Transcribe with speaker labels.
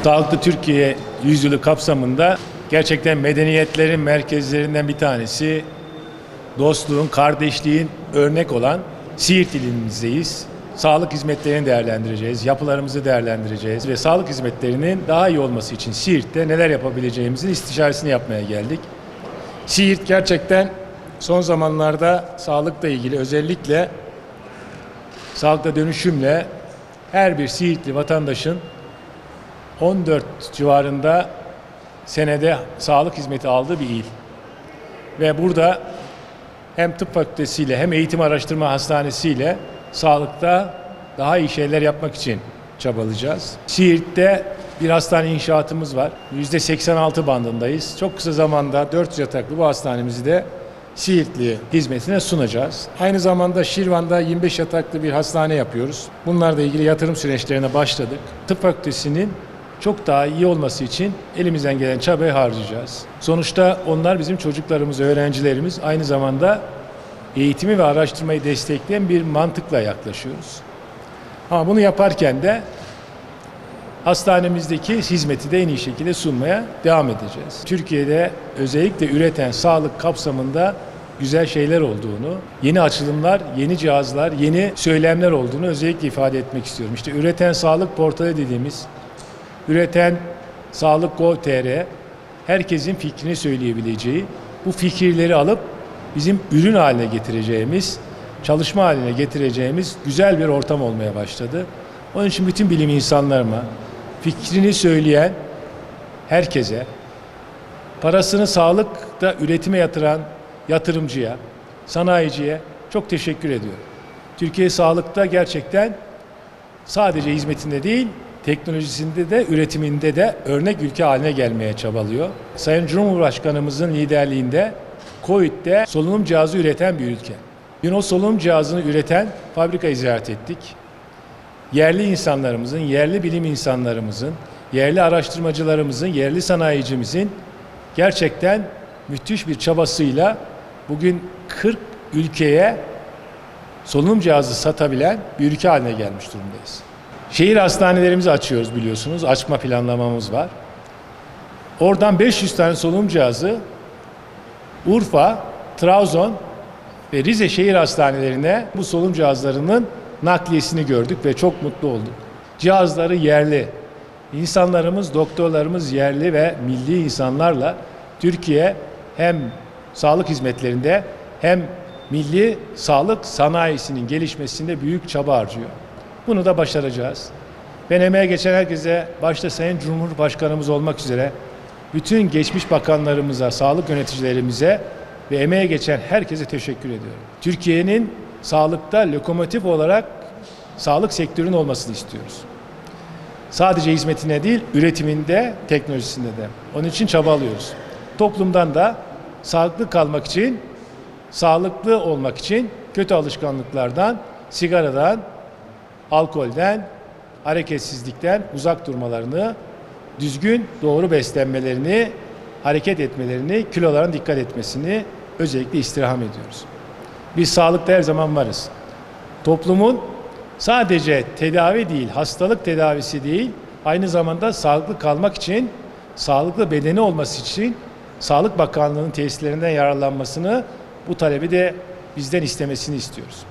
Speaker 1: Sağlıklı Türkiye yüzyılı kapsamında gerçekten medeniyetlerin merkezlerinden bir tanesi, dostluğun, kardeşliğin örnek olan Siirt ilimizdeyiz. Sağlık hizmetlerini değerlendireceğiz, yapılarımızı değerlendireceğiz ve sağlık hizmetlerinin daha iyi olması için Siirt'te neler yapabileceğimizin istişaresini yapmaya geldik. Siirt gerçekten son zamanlarda sağlıkla ilgili, özellikle sağlıkla dönüşümle her bir Siirtli vatandaşın 14 civarında senede sağlık hizmeti aldığı bir il. Ve burada hem tıp fakültesiyle hem eğitim araştırma hastanesiyle sağlıkta daha iyi şeyler yapmak için çabalayacağız. Siirt'te bir hastane inşaatımız var. %86 bandındayız. Çok kısa zamanda 400 yataklı bu hastanemizi de Siirtli hizmetine sunacağız. Aynı zamanda Şirvan'da 25 yataklı bir hastane yapıyoruz. Bunlarla ilgili yatırım süreçlerine başladık. Tıp fakültesinin çok daha iyi olması için elimizden gelen çabayı harcayacağız. Sonuçta onlar bizim çocuklarımız, öğrencilerimiz. Aynı zamanda eğitimi ve araştırmayı destekleyen bir mantıkla yaklaşıyoruz. Ama bunu yaparken de hastanemizdeki hizmeti de en iyi şekilde sunmaya devam edeceğiz. Türkiye'de özellikle üreten sağlık kapsamında güzel şeyler olduğunu, yeni açılımlar, yeni cihazlar, yeni söylemler olduğunu özellikle ifade etmek istiyorum. İşte üreten sağlık portalı dediğimiz, üreten sağlık.gov.tr, herkesin fikrini söyleyebileceği, bu fikirleri alıp bizim ürün haline getireceğimiz, çalışma haline getireceğimiz güzel bir ortam olmaya başladı. Onun için bütün bilim insanlarıma, fikrini söyleyen herkese, parasını sağlıkta üretime yatıran yatırımcıya, sanayiciye çok teşekkür ediyorum. Türkiye sağlıkta gerçekten sadece hizmetinde değil, teknolojisinde de, üretiminde de örnek ülke haline gelmeye çabalıyor. Sayın Cumhurbaşkanımızın liderliğinde COVID'de solunum cihazı üreten bir ülke. Dün o solunum cihazını üreten fabrikayı ziyaret ettik. Yerli insanlarımızın, yerli bilim insanlarımızın, yerli araştırmacılarımızın, yerli sanayicimizin gerçekten müthiş bir çabasıyla bugün 40 ülkeye solunum cihazı satabilen bir ülke haline gelmiş durumdayız. Şehir hastanelerimizi açıyoruz biliyorsunuz. Açma planlamamız var. Oradan 500 tane solunum cihazı Urfa, Trabzon ve Rize şehir hastanelerine bu solunum cihazlarının nakliyesini gördük ve çok mutlu olduk. Cihazları yerli, insanlarımız, doktorlarımız yerli ve milli insanlarla Türkiye hem sağlık hizmetlerinde hem milli sağlık sanayisinin gelişmesinde büyük çaba harcıyor. Bunu da başaracağız. Ben emeğe geçen herkese, başta Sayın Cumhurbaşkanımız olmak üzere bütün geçmiş bakanlarımıza, sağlık yöneticilerimize ve emeğe geçen herkese teşekkür ediyorum. Türkiye'nin sağlıkta lokomotif olarak sağlık sektörünün olmasını istiyoruz. Sadece hizmetine değil, üretiminde, teknolojisinde de. Onun için çabalıyoruz. Toplumdan da sağlıklı kalmak için, sağlıklı olmak için kötü alışkanlıklardan, sigaradan, alkolden, hareketsizlikten uzak durmalarını, düzgün, doğru beslenmelerini, hareket etmelerini, kilolarına dikkat etmesini özellikle istirham ediyoruz. Biz sağlıkta her zaman varız. Toplumun sadece tedavi değil, hastalık tedavisi değil, aynı zamanda sağlıklı kalmak için, sağlıklı bedeni olması için Sağlık Bakanlığı'nın tesislerinden yararlanmasını, bu talebi de bizden istemesini istiyoruz.